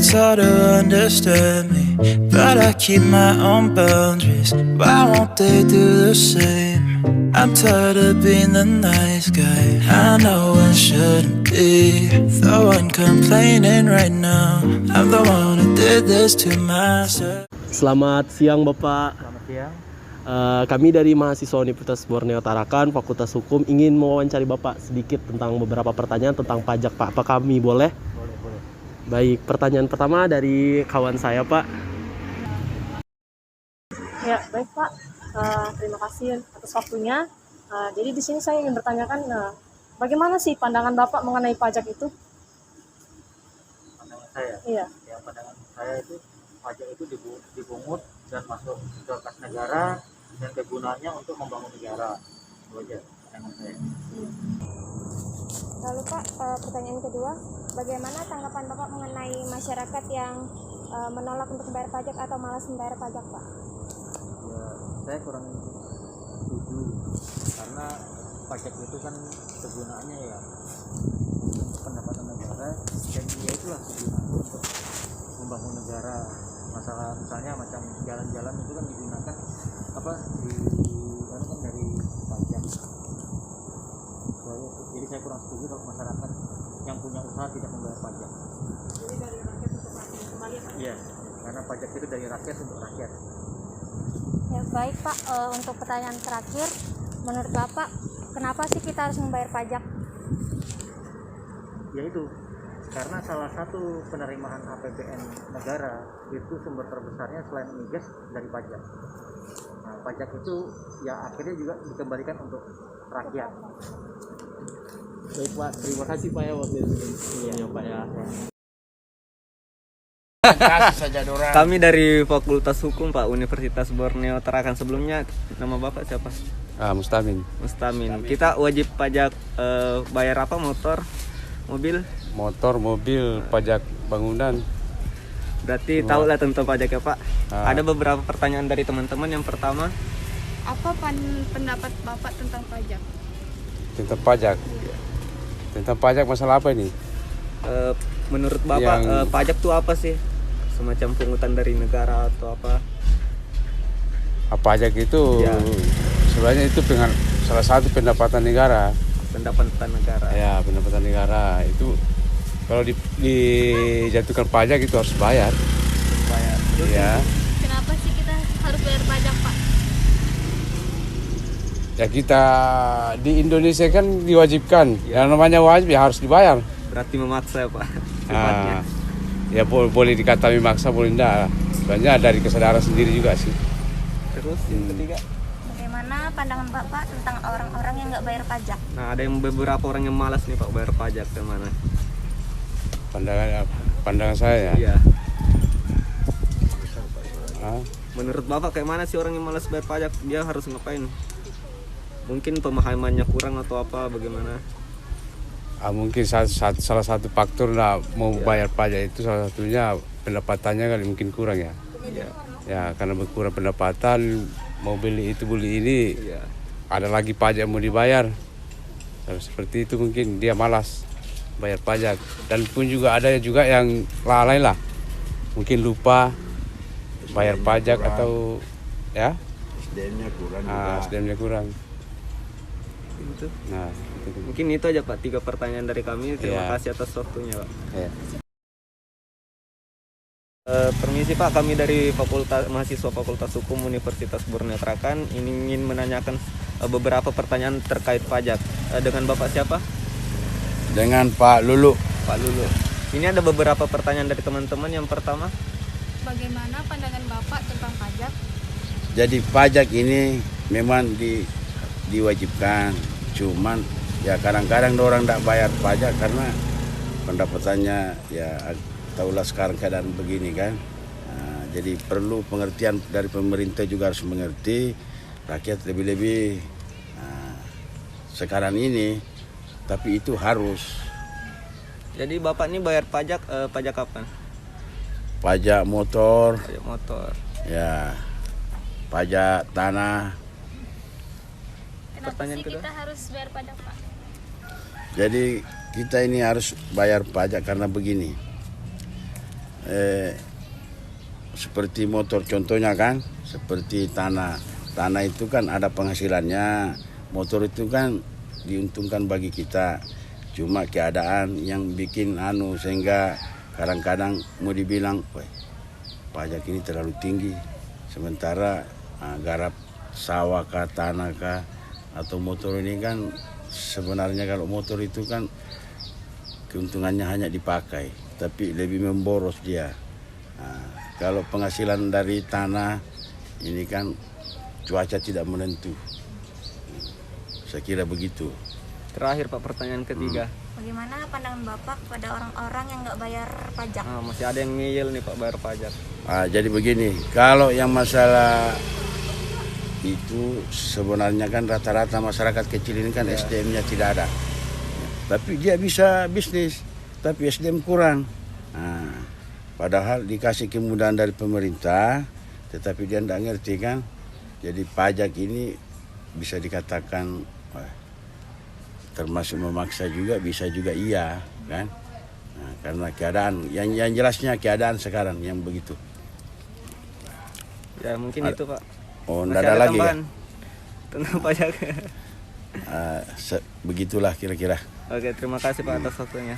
It's hard to understand me, but I keep my own boundaries. Why won't they do the same? I'm tired of being the nice guy. I know I shouldn't be the one complaining right now. I'm the one who did this to myself. Selamat siang Bapak. Selamat siang. Kami dari mahasiswa Universitas Borneo Tarakan, Fakultas Hukum, ingin mewawancari Bapak sedikit tentang beberapa pertanyaan tentang pajak Pak. Apa kami boleh? Boleh. Baik, pertanyaan pertama dari kawan saya Pak. Ya, baik Pak. Terima kasih atas waktunya. Jadi di sini saya ingin bertanyakan, bagaimana sih pandangan Bapak mengenai pajak itu? Pandangan saya, Iya. ya pandangan saya itu pajak itu dipungut dan masuk ke kas negara dan kegunaannya untuk membangun negara. Itu aja pandangan saya. Lalu Pak, pertanyaan kedua, bagaimana tanggapan Bapak mengenai masyarakat yang menolak untuk membayar pajak atau malas membayar pajak Pak? Ya, saya kurang setuju karena pajak itu kan kegunaannya ya untuk pendapatan negara dan ya itulah kegunaannya untuk membangun negara. Masalah misalnya macam jalan-jalan itu kan digunakan kan dari pajak. Jadi saya kurang setuju kalau masyarakat yang punya usaha tidak membayar pajak. Jadi dari rakyat untuk rakyat kembali ya Pak? Iya, karena pajak itu dari rakyat untuk rakyat. Ya baik Pak, untuk pertanyaan terakhir, menurut Bapak, kenapa sih kita harus membayar pajak? Ya itu, karena salah satu penerimaan APBN negara itu sumber terbesarnya selain migas dari pajak. Nah, pajak itu ya akhirnya juga dikembalikan untuk rakyat. Baik Pak, terima kasih Pak ya waktu itu. Iya Pak ya. Kami dari Fakultas Hukum Pak, Universitas Borneo Tarakan. Sebelumnya nama Bapak siapa? Mustamin. Mustamin. Kita wajib pajak bayar apa? Motor, mobil? Motor, mobil, pajak bangunan. Berarti tahu lah tentang pajak ya Pak. Ada beberapa pertanyaan dari teman-teman. Yang pertama, apa pendapat Bapak tentang pajak? Tentang pajak. Tentang pajak masalah apa ini? menurut Bapak pajak itu apa sih? Semacam pungutan dari negara atau apa? Pajak itu ya, sebenarnya itu dengan salah satu pendapatan negara. Pendapatan negara. Ya, pendapatan negara itu kalau dijatuhkan pajak itu harus bayar. Bayar. Ya. Kenapa sih kita harus bayar pajak Pak? Ya kita di Indonesia kan diwajibkan. Yang namanya wajib ya harus dibayar. Berarti memaksa ya Pak. Sifatnya. Ya boleh dikata memaksa, boleh enggak. Sebenarnya dari kesadaran sendiri juga sih. Terus yang ketiga, Bagaimana pandangan Bapak tentang orang-orang yang nggak bayar pajak? nah ada yang beberapa orang yang malas nih Pak bayar pajak, kemana? Pandangan saya. Iya. Ah, Menurut Bapak kayak mana sih orang yang malas bayar pajak? Dia harus ngapain? Mungkin pemahamannya kurang atau apa? Bagaimana? mungkin salah satu faktor lah mau bayar pajak itu salah satunya pendapatannya kali mungkin kurang ya. Iya. Ya karena berkurang pendapatan mau beli ini Iya. ada lagi pajak mau dibayar. Seperti itu mungkin dia malas bayar pajak. Dan pun juga ada juga yang lalai lah. Mungkin lupa bayar pajak atau ya SDM-nya kurang. Itu. Nah, Mungkin itu aja Pak, 3 pertanyaan dari kami. Terima Iya. kasih atas waktunya Pak. ya. Permisi Pak, kami dari mahasiswa Fakultas Hukum Universitas Borneo Tarakan ingin menanyakan beberapa pertanyaan terkait pajak. Dengan Bapak siapa? Dengan Pak Lulu. Pak Lulu. Ini ada beberapa pertanyaan dari teman-teman. Yang pertama, Bagaimana pandangan Bapak tentang pajak? Jadi pajak ini memang diwajibkan. Cuman ya kadang-kadang orang tidak bayar pajak karena pendapatannya ya tahulah sekarang keadaan begini kan. Nah, jadi perlu pengertian dari pemerintah juga harus mengerti rakyat lebih-lebih sekarang ini. Tapi itu harus. jadi Bapak ini bayar pajak pajak kapan? Pajak motor, Pajak motor. ya pajak tanah. Kenapa Pertanyaan sih kedua? kita harus bayar pajak Pak? Jadi kita ini harus bayar pajak karena begini. seperti motor contohnya kan, seperti tanah. Tanah itu kan ada penghasilannya, motor itu kan diuntungkan bagi kita. Cuma keadaan yang bikin sehingga kadang-kadang mau dibilang, "Weh, pajak ini terlalu tinggi." Sementara garap sawah kah, tanah kah, atau motor ini kan sebenarnya kalau motor itu kan keuntungannya hanya dipakai, tapi lebih memboros dia. Kalau penghasilan dari tanah ini kan cuaca tidak menentu. Saya kira begitu. Terakhir Pak, pertanyaan ketiga. Bagaimana pandangan Bapak kepada orang-orang yang nggak bayar pajak? Masih ada yang ngeyel nih Pak bayar pajak. Jadi begini, kalau yang masalah itu sebenarnya kan rata-rata masyarakat kecil ini kan SDM-nya tidak ada. Tapi dia bisa bisnis, tapi SDM kurang. Padahal dikasih kemudahan dari pemerintah, tetapi dia tidak ngerti kan. Jadi pajak ini bisa dikatakan termasuk memaksa juga, bisa juga iya kan. Karena keadaan yang jelasnya keadaan sekarang yang begitu. Ya mungkin itu Pak. Tidak ada lagi ya? Tentang pajak. Begitulah kira-kira. Oke, terima kasih Pak atas waktunya.